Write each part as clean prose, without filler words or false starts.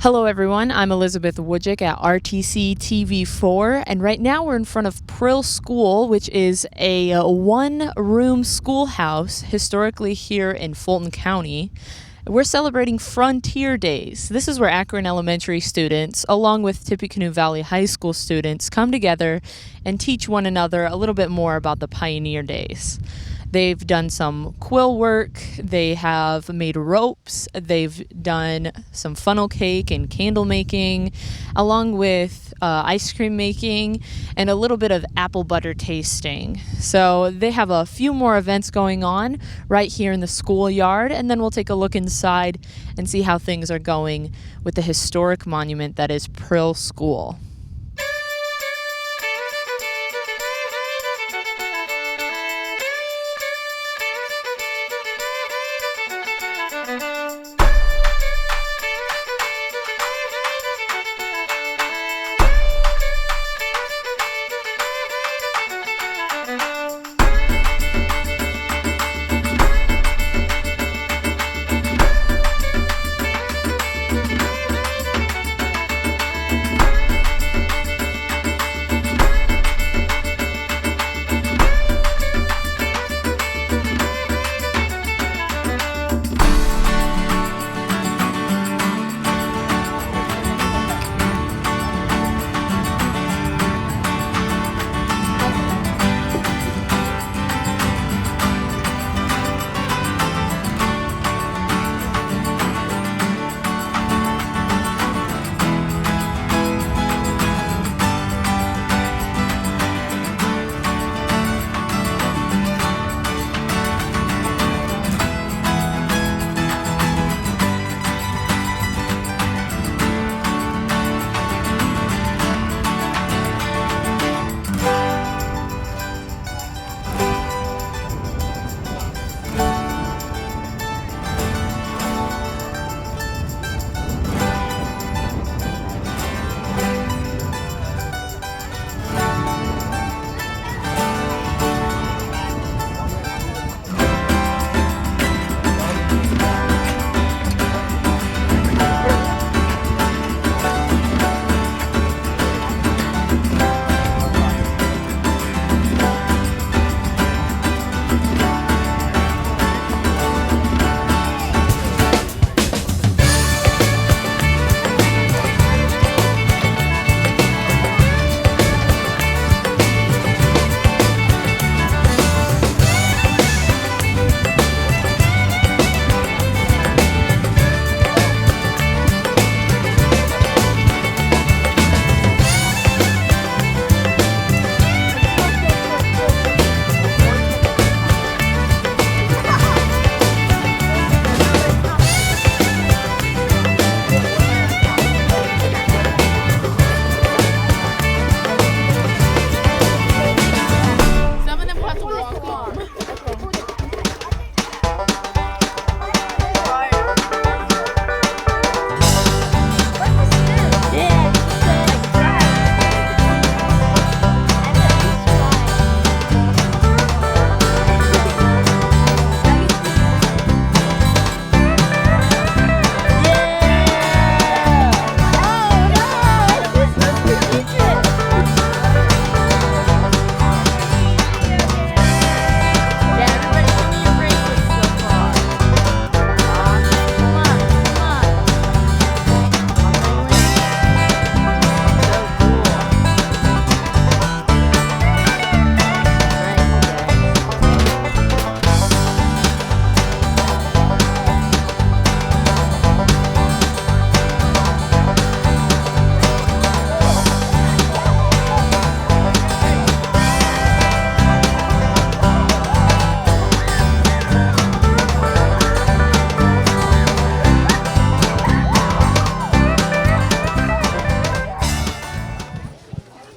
Hello everyone, I'm Elizabeth Wojcik at RTC TV4, and right now we're in front of Prill School, which is a one-room schoolhouse historically here in Fulton County. We're celebrating Frontier Days. This is where Akron Elementary students, along with Tippecanoe Valley High School students, come together and teach one another a little bit more about the Pioneer Days. They've done some quill work, they have made ropes, they've done some funnel cake and candle making, along with ice cream making and a little bit of apple butter tasting. So they have a few more events going on right here in the schoolyard, and then we'll take a look inside and see how things are going with the historic monument that is Prill School.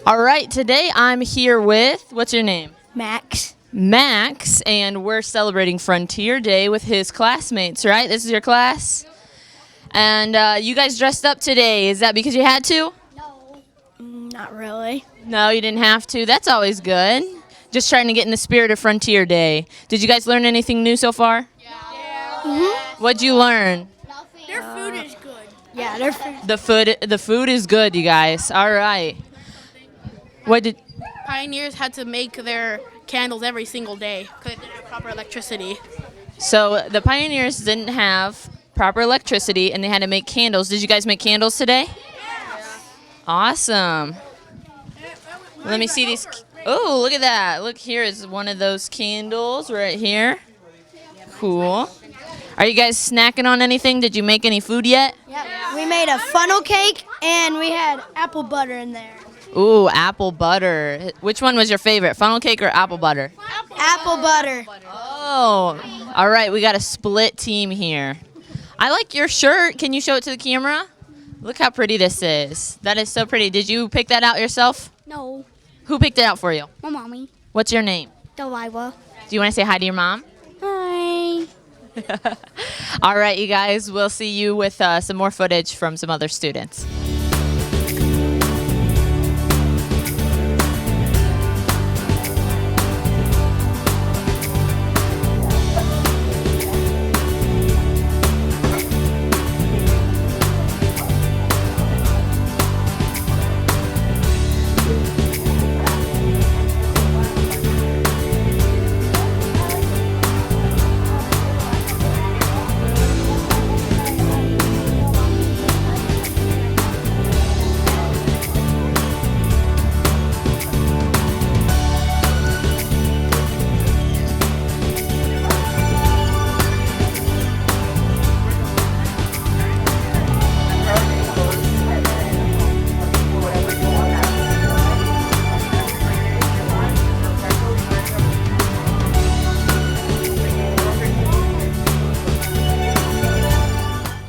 All right, today I'm here with, what's your name? Max. Max, and we're celebrating Frontier Day with his classmates, right? This is your class? And you guys dressed up today. Is that because you had to? No. Not really. No, you didn't have to. That's always good. Just trying to get in the spirit of Frontier Day. Did you guys learn anything new so far? Yeah. What'd you learn? Their food is good. Yeah, they're free. The food is good, you guys. All right. What did Pioneers had to make their candles every single day because they didn't have proper electricity. So the pioneers didn't have proper electricity and they had to make candles. Did you guys make candles today? Awesome. Let me see these. Oh, look at that. Look, here is one of those candles right here. Cool. Are you guys snacking on anything? Did you make any food yet? Yeah. We made a funnel cake and we had apple butter in there. Ooh, apple butter. Which one was your favorite, funnel cake or apple butter? Apple butter. Oh, all right. We got a split team here. I like your shirt. Can you show it to the camera? Look how pretty this is. That is so pretty. Did you pick that out yourself? No, Who picked it out for you? my mommy. What's your name? Delilah. Do you want to say hi to your mom? Hi. All right, you guys. We'll see you with some more footage from some other students.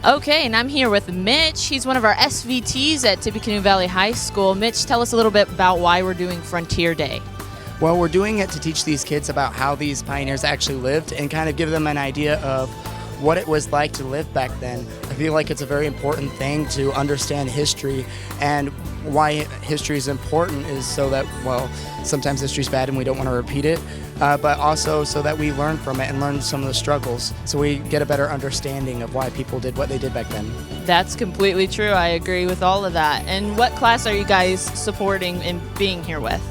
Okay, and I'm here with Mitch. He's one of our SVTs at Tippecanoe Valley High School. Mitch, tell us a little bit about why we're doing Frontier Day. Well, we're doing it to teach these kids about how these pioneers actually lived and kind of give them an idea of what it was like to live back then. I feel like it's a very important thing to understand history, and why history is important is so that, well, sometimes history's bad and we don't want to repeat it, but also so that we learn from it and learn some of the struggles, so we get a better understanding of why people did what they did back then. That's completely true. I agree with all of that. And what class are you guys supporting and being here with?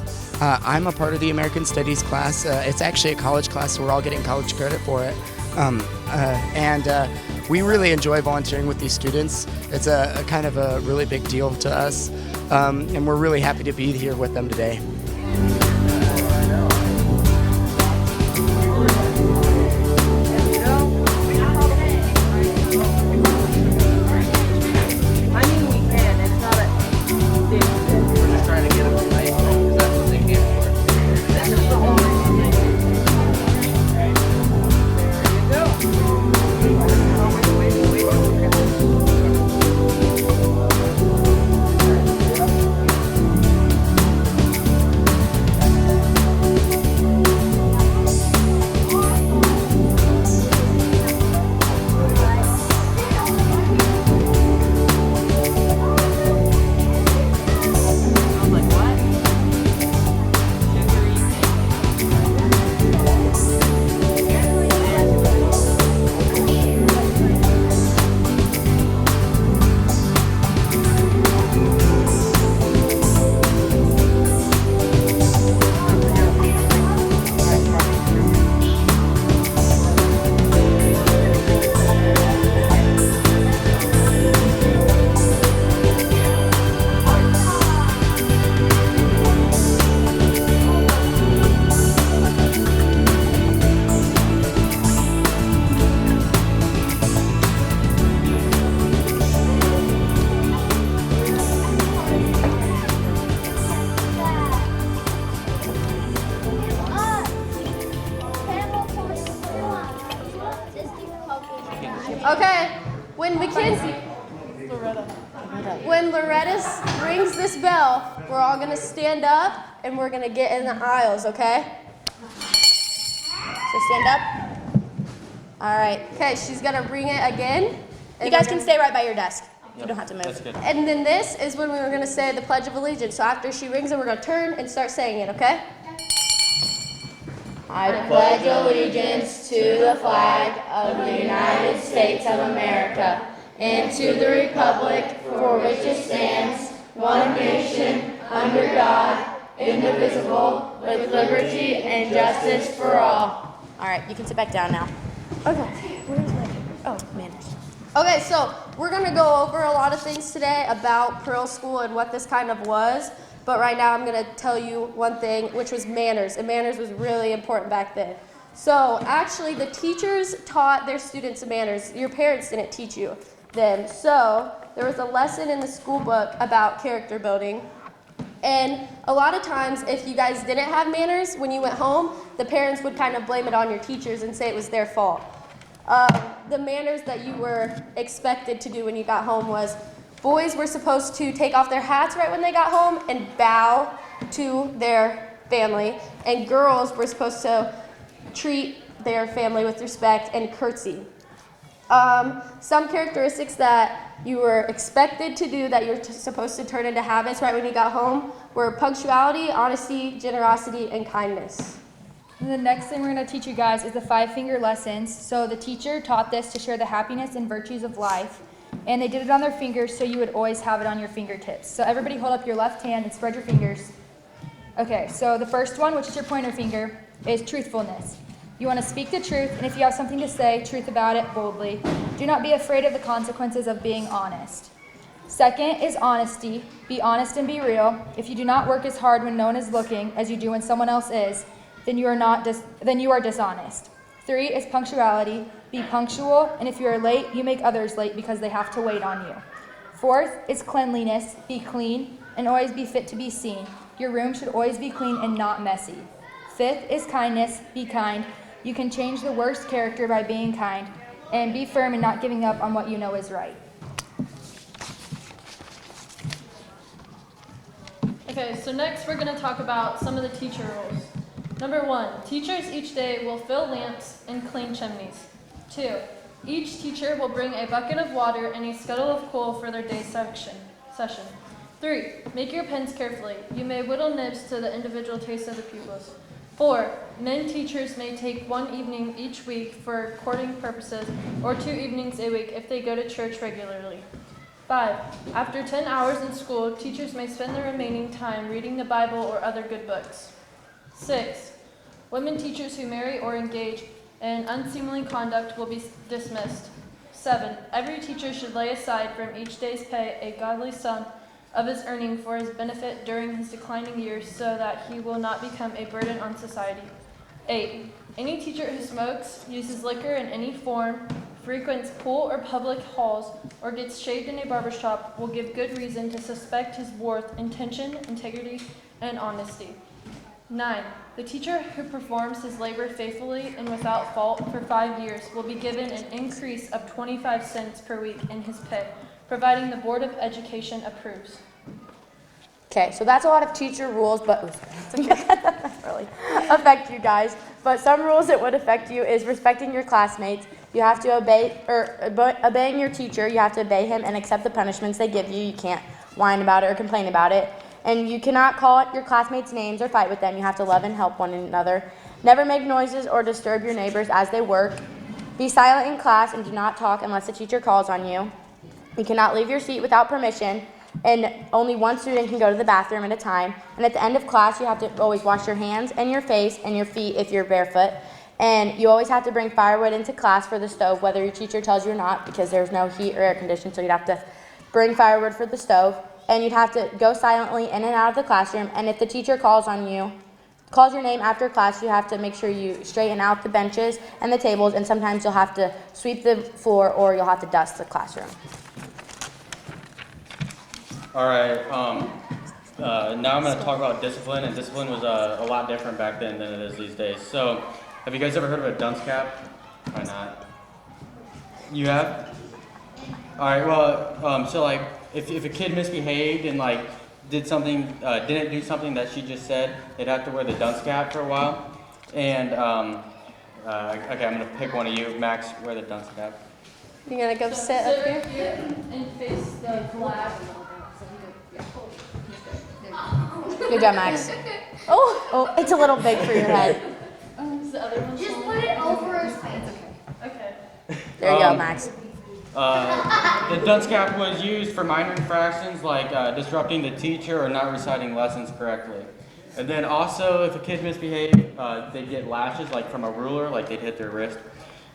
I'm a part of the American Studies class. It's actually a college class, so we're all getting college credit for it. And we really enjoy volunteering with these students. It's a kind of a really big deal to us, and we're really happy to be here with them today. Okay, when Loretta rings this bell, we're all gonna stand up and we're gonna get in the aisles, okay? So stand up. All right, okay, she's gonna ring it again. You guys can stay right by your desk. You don't have to move. That's good. And then this is when we were gonna say the Pledge of Allegiance. So after she rings it, we're gonna turn and start saying it, okay? I pledge allegiance to the flag of the United States of America and to the republic for which it stands, one nation, under God, indivisible, with liberty and justice for all. All right, you can sit back down now. Okay, where's my paper? Oh, manners. Okay, so we're going to go over a lot of things today about Prill School and what this kind of was. But right now I'm going to tell you one thing, which was manners. And manners was really important back then. So actually the teachers taught their students manners. Your parents didn't teach you them. So there was a lesson in the school book about character building. And a lot of times if you guys didn't have manners when you went home, the parents would kind of blame it on your teachers and say it was their fault. The manners that you were expected to do when you got home was boys were supposed to take off their hats right when they got home and bow to their family, and girls were supposed to treat their family with respect and curtsy. Some characteristics that you were expected to do that you're supposed to turn into habits right when you got home were punctuality, honesty, generosity, and kindness. And the next thing we're going to teach you guys is the 5-finger lessons. So the teacher taught this to share the happiness and virtues of life. And they did it on their fingers so you would always have it on your fingertips. So everybody hold up your left hand and spread your fingers. Okay, so the first one, which is your pointer finger, is truthfulness. You want to speak the truth, and if you have something to say, truth about it boldly. Do not be afraid of the consequences of being honest. Second is honesty. Be honest and be real. If you do not work as hard when no one is looking as you do when someone else is, then you are dishonest. 3 is punctuality. Be punctual, and if you are late, you make others late because they have to wait on you. 4th is cleanliness. Be clean and always be fit to be seen. Your room should always be clean and not messy. 5th is kindness. Be kind. You can change the worst character by being kind, and be firm and not giving up on what you know is right. Okay, so next we're going to talk about some of the teacher rules. Number 1, teachers each day will fill lamps and clean chimneys. 2, each teacher will bring a bucket of water and a scuttle of coal for their day's session. 3, make your pens carefully. You may whittle nibs to the individual taste of the pupils. 4, men teachers may take one evening each week for courting purposes, or 2 evenings a week if they go to church regularly. 5, after 10 hours in school, teachers may spend the remaining time reading the Bible or other good books. 6, women teachers who marry or engage in unseemly conduct will be dismissed. 7, every teacher should lay aside from each day's pay a godly sum of his earning for his benefit during his declining years so that he will not become a burden on society. 8, any teacher who smokes, uses liquor in any form, frequents pool or public halls, or gets shaved in a barbershop will give good reason to suspect his worth, intention, integrity, and honesty. 9, the teacher who performs his labor faithfully and without fault for 5 years will be given an increase of 25 cents per week in his pay, providing the Board of Education approves. Okay, so that's a lot of teacher rules, but that doesn't really affect you guys. But some rules that would affect you is respecting your classmates. You have to obeying your teacher. You have to obey him and accept the punishments they give you. You can't whine about it or complain about it. And you cannot call out your classmates' names or fight with them. You have to love and help one another. Never make noises or disturb your neighbors as they work. Be silent in class and do not talk unless the teacher calls on you. You cannot leave your seat without permission, and only one student can go to the bathroom at a time. And at the end of class, you have to always wash your hands and your face and your feet if you're barefoot. And you always have to bring firewood into class for the stove, whether your teacher tells you or not, because there's no heat or air conditioning, so you'd have to bring firewood for the stove. And you'd have to go silently in and out of the classroom. And if the teacher calls your name after class, you have to make sure you straighten out the benches and the tables, and sometimes you'll have to sweep the floor or you'll have to dust the classroom. All right, now I'm going to talk about discipline, and discipline was a lot different back then than it is these days. So, have you guys ever heard of a dunce cap? Why not? You have? All right, well, so like, if a kid misbehaved and like didn't do something that she just said, they'd have to wear the dunce cap for a while. And okay, I'm gonna pick one of you, Max. Wear the dunce cap. You're gonna go sit up here and face the flag. Good job, Max. Oh, it's a little big for your head. Is the other one Just put it over his face. okay? There you go, Max. The dunce cap was used for minor infractions like disrupting the teacher or not reciting lessons correctly. And then also, if a kid misbehaved, they'd get lashes, like from a ruler, like they'd hit their wrist.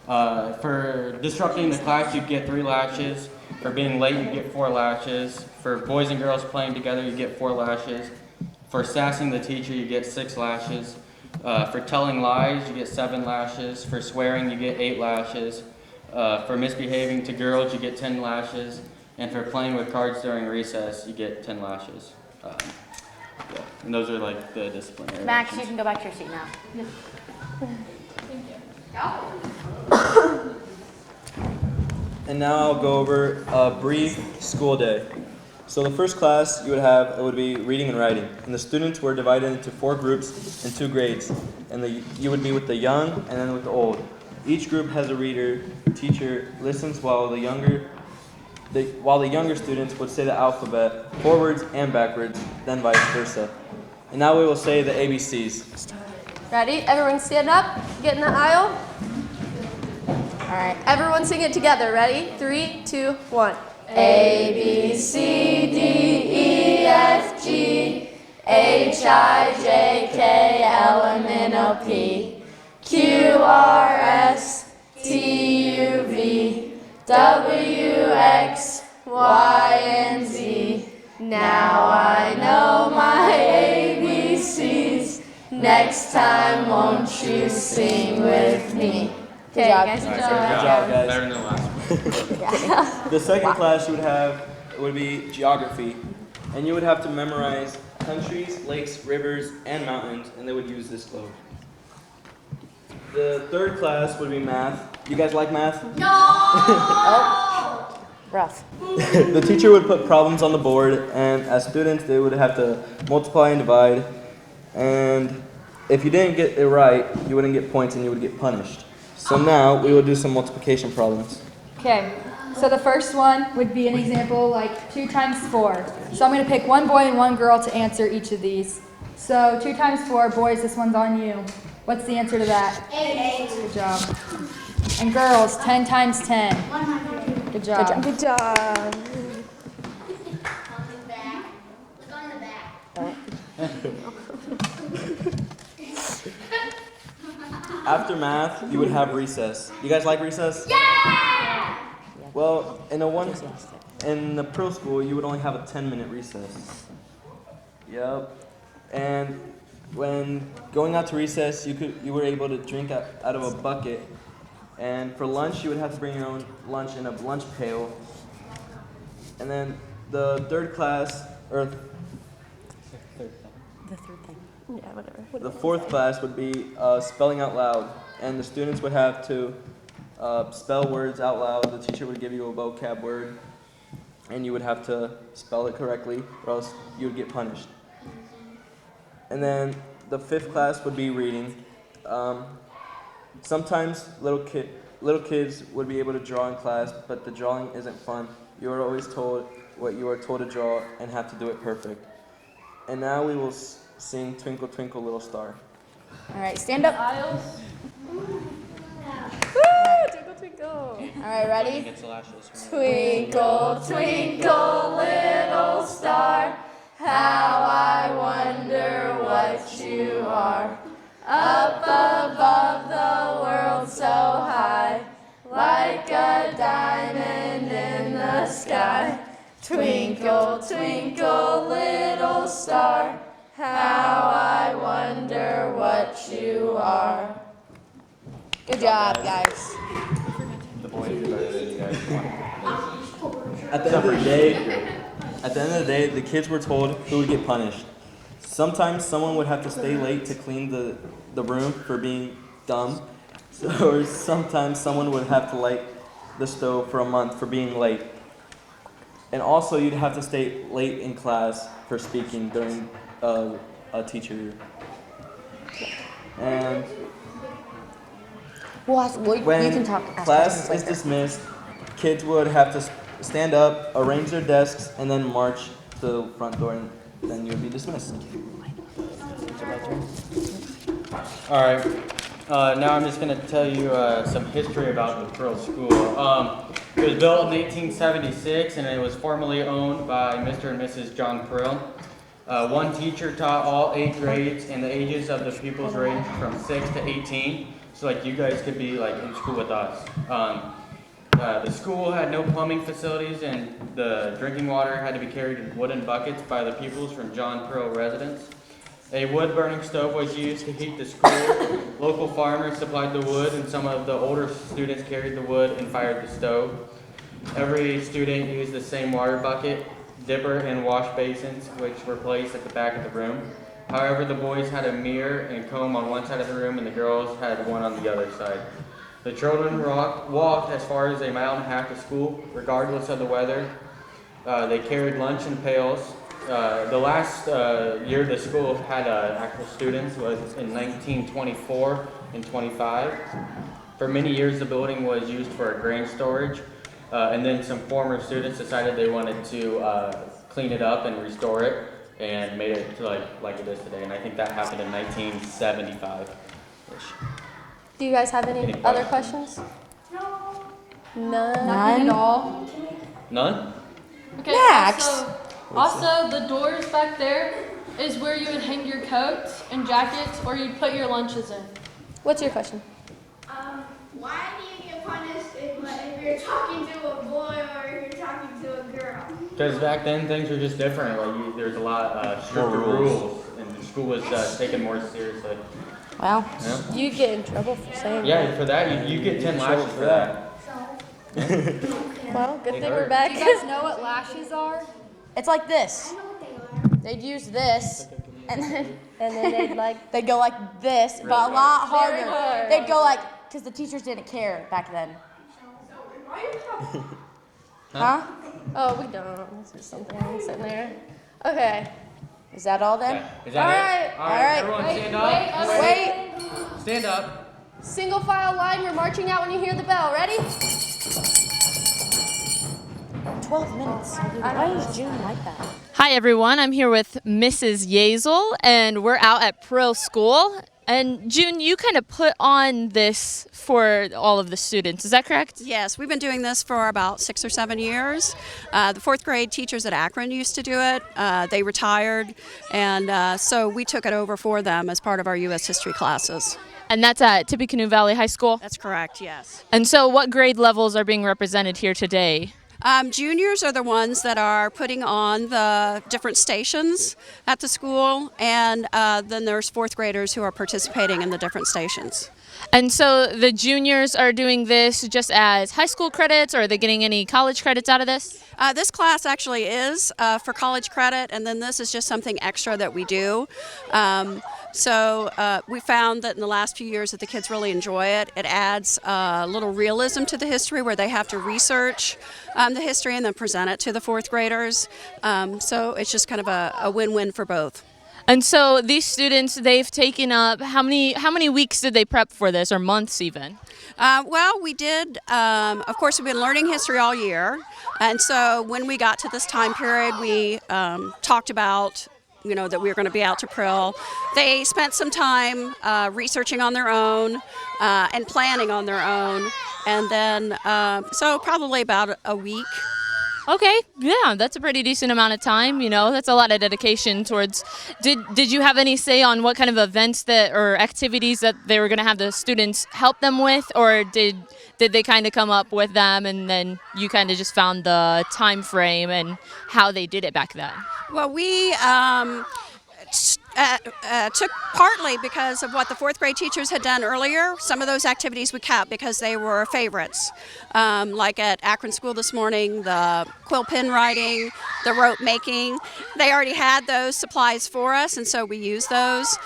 For disrupting the class, you'd get 3 lashes. For being late, you get 4 lashes. For boys and girls playing together, you get 4 lashes. For sassing the teacher, you get 6 lashes. For telling lies, you get 7 lashes. For swearing, you get 8 lashes. For misbehaving to girls, you get 10 lashes. And for playing with cards during recess, you get 10 lashes. Yeah, and those are like the disciplinary Max, actions. you can go back to your seat now. And now I'll go over a brief school day. So the first class you would have, it would be reading and writing. And the students were divided into 4 groups and 2 grades. And you would be with the young and then with the old. Each group has a reader. Teacher listens while the younger students would say the alphabet forwards and backwards, then vice versa. And now we will say the ABCs. Ready? Everyone stand up, get in the aisle. All right, everyone sing it together. Ready? 3, 2, 1. A, B, C, D, E, F, G, H, I, J, K, L, M, N, O, P, Q, R, S, T, U, V, W, X, Y, and Z. Now I know my ABCs. Next time, won't you sing with me? Okay, guys. Good job, guys. Better than the last one. The second class you would have would be geography. And you would have to memorize countries, lakes, rivers, and mountains, and they would use this globe. The third class would be math. You guys like math? Oh, rough. The teacher would put problems on the board, and as students, they would have to multiply and divide. And if you didn't get it right, you wouldn't get points and you would get punished. So now we will do some multiplication problems. Okay, so the first one would be an example like 2 times 4. So I'm going to pick one boy and one girl to answer each of these. So 2 times 4, boys, this one's on you. What's the answer to that? 8. Good job. And girls, 10 times 10. 100. Good job. Good job. On the back. Look on the back. After math, you would have recess. You guys like recess? Yeah! Well, in the Prill school, you would only have a 10-minute recess. Yep. And when going out to recess, you were able to drink out of a bucket. And for lunch, you would have to bring your own lunch in a lunch pail. And then the third class, or Yeah, whatever. the fourth class would be spelling out loud, and the students would have to spell words out loud. The teacher would give you a vocab word, and you would have to spell it correctly, or else you would get punished. And then the fifth class would be reading. Sometimes little kids would be able to draw in class, but the drawing isn't fun. You are always told what you are told to draw and have to do it perfect. And now we will sing Twinkle Twinkle Little Star. All right, stand up. Aisles. Woo! Twinkle, twinkle. All right, ready? Gets the lashes. Twinkle, twinkle, little star, how I wonder what you are. Up above the world so high, like a diamond in the sky. Twinkle, twinkle, little star, how I wonder what you are. Good job, guys. The boys are better than you guys. At the end of the day, the kids were told who would get punished. Sometimes someone would have to stay late to clean the room for being dumb, or sometimes someone would have to light the stove for a month for being late. And also, you'd have to stay late in class for speaking during a teacher. And when you can talk. class is dismissed, kids would have to stand up, arrange their desks, and then march to the front door, and then you would be dismissed. All right. Now I'm just going to tell you some history about the Prill School. It was built in 1876 and it was formerly owned by Mr. and Mrs. John Prill. One teacher taught all 8 grades and the ages of the pupils ranged from 6 to 18. So like you guys could be like in school with us. The school had no plumbing facilities and the drinking water had to be carried in wooden buckets by the pupils from John Prill residents. A wood-burning stove was used to heat the school. Local farmers supplied the wood and some of the older students carried the wood and fired the stove. Every student used the same water bucket, dipper, and wash basins, which were placed at the back of the room. However, the boys had a mirror and comb on one side of the room and the girls had one on the other side. The children walked as far as 1.5 miles to school, regardless of the weather. They carried lunch in pails. The last year the school had actual students was in 1924 and 25. For many years the building was used for a grain storage, and then some former students decided they wanted to clean it up and restore it and made it to like it is today, and I think that happened in 1975-ish. Do you guys have any other questions? No. None. Nothing at all. None? Okay, Next. also the doors back there is where you would hang your coats and jackets or you'd put your lunches in. What's your question? Why do you get punished if you're talking to a boy or if you're talking to a girl? Because back then things were just different. Like there's a lot stricter rules, and the school was taken more seriously. Wow. Yeah. You get in trouble for saying Yeah, for that you get 10 lashes for that. that. Well, good thing we're back. Do you guys know what lashes are? It's like this. They'd use this, and then They'd go like this, but a lot harder. Very hard. They'd go like, because the teachers didn't care back then. Huh? Oh, we don't. This is something sitting there. Okay. Is that all then? Yeah. Is that All it? right. All right. Everyone stand up. Wait. Stand up. Single file line. We're marching out when you hear the bell. Ready? 12 minutes. Why is June like that? Hi everyone, I'm here with Mrs. Yazel and we're out at Prill School. And June, you kind of put on this for all of the students, is that correct? Yes, we've been doing this for about 6 or 7 years. The 4th grade teachers at Akron used to do it. They retired, and so we took it over for them as part of our U.S. history classes. And that's at Tippecanoe Valley High School? That's correct, yes. And so what grade levels are being represented here today? Juniors are the ones that are putting on the different stations at the school, and then there's 4th graders who are participating in the different stations. And so the juniors are doing this just as high school credits, or are they getting any college credits out of this? This class actually is for college credit, and then this is just something extra that we do. So we found that in the last few years that the kids really enjoy it. It adds a little realism to the history where they have to research the history and then present it to the 4th graders. So it's just kind of a win-win for both. And so these students, they've taken up, how many weeks did they prep for this, or months even? Well, we did, of course, we've been learning history all year. And so when we got to this time period, we talked about that we were going to be out to Prill. They spent some time researching on their own and planning on their own. And then, so probably about a week. Okay, yeah, that's a pretty decent amount of time, that's a lot of dedication towards. Did you have any say on what kind of events or activities that they were going to have the students help them with, or did they kind of come up with them and then you kind of just found the time frame and how they did it back then? Well, we took partly because of what the 4th grade teachers had done earlier. Some of those activities we kept because they were favorites. Like at Akron School this morning, the quill pen writing, the rope making. They already had those supplies for us, and so we used those.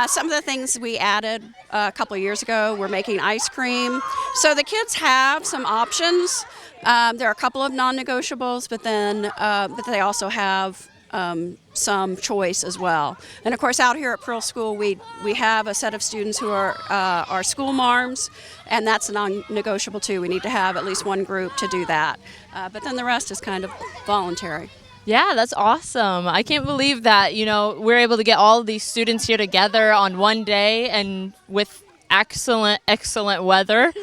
Some of the things we added a couple of years ago were making ice cream. So the kids have some options. There are a couple of non-negotiables, but they also have some choice as well. And of course, out here at Prill School, we have a set of students who are our school marms, and that's a non-negotiable too. We need to have at least one group to do that. But then the rest is kind of voluntary. Yeah, that's awesome. I can't believe that, we're able to get all of these students here together on one day and with excellent weather.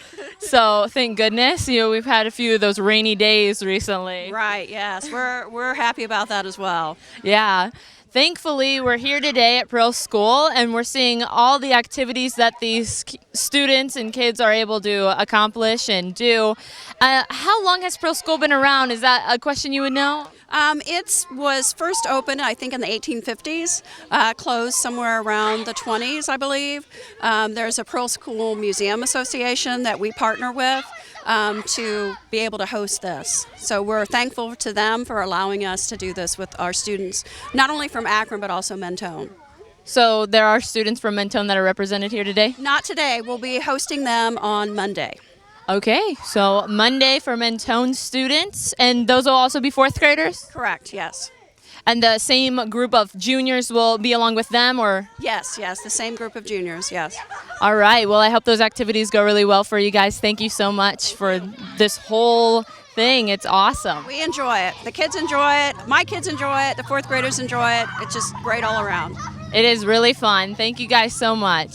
So thank goodness, we've had a few of those rainy days recently. Right, yes. We're happy about that as well. Yeah. Thankfully, we're here today at Prill School, and we're seeing all the activities that these students and kids are able to accomplish and do. How long has Prill School been around? Is that a question you would know? It was first opened, I think, in the 1850s, closed somewhere around the 20s, I believe. There's a Prill School Museum Association that we partner with to be able to host this. So we're thankful to them for allowing us to do this with our students, not only from Akron, but also Mentone. So there are students from Mentone that are represented here today? Not today. We'll be hosting them on Monday. Okay, so Monday for Mentone students, and those will also be fourth graders? Correct, yes. And the same group of juniors will be along with them, or? Yes, the same group of juniors, yes. All right, well, I hope those activities go really well for you guys. Thank you so much for this whole thing. It's awesome. We enjoy it. The kids enjoy it. My kids enjoy it. The fourth graders enjoy it. It's just great all around. It is really fun. Thank you guys so much.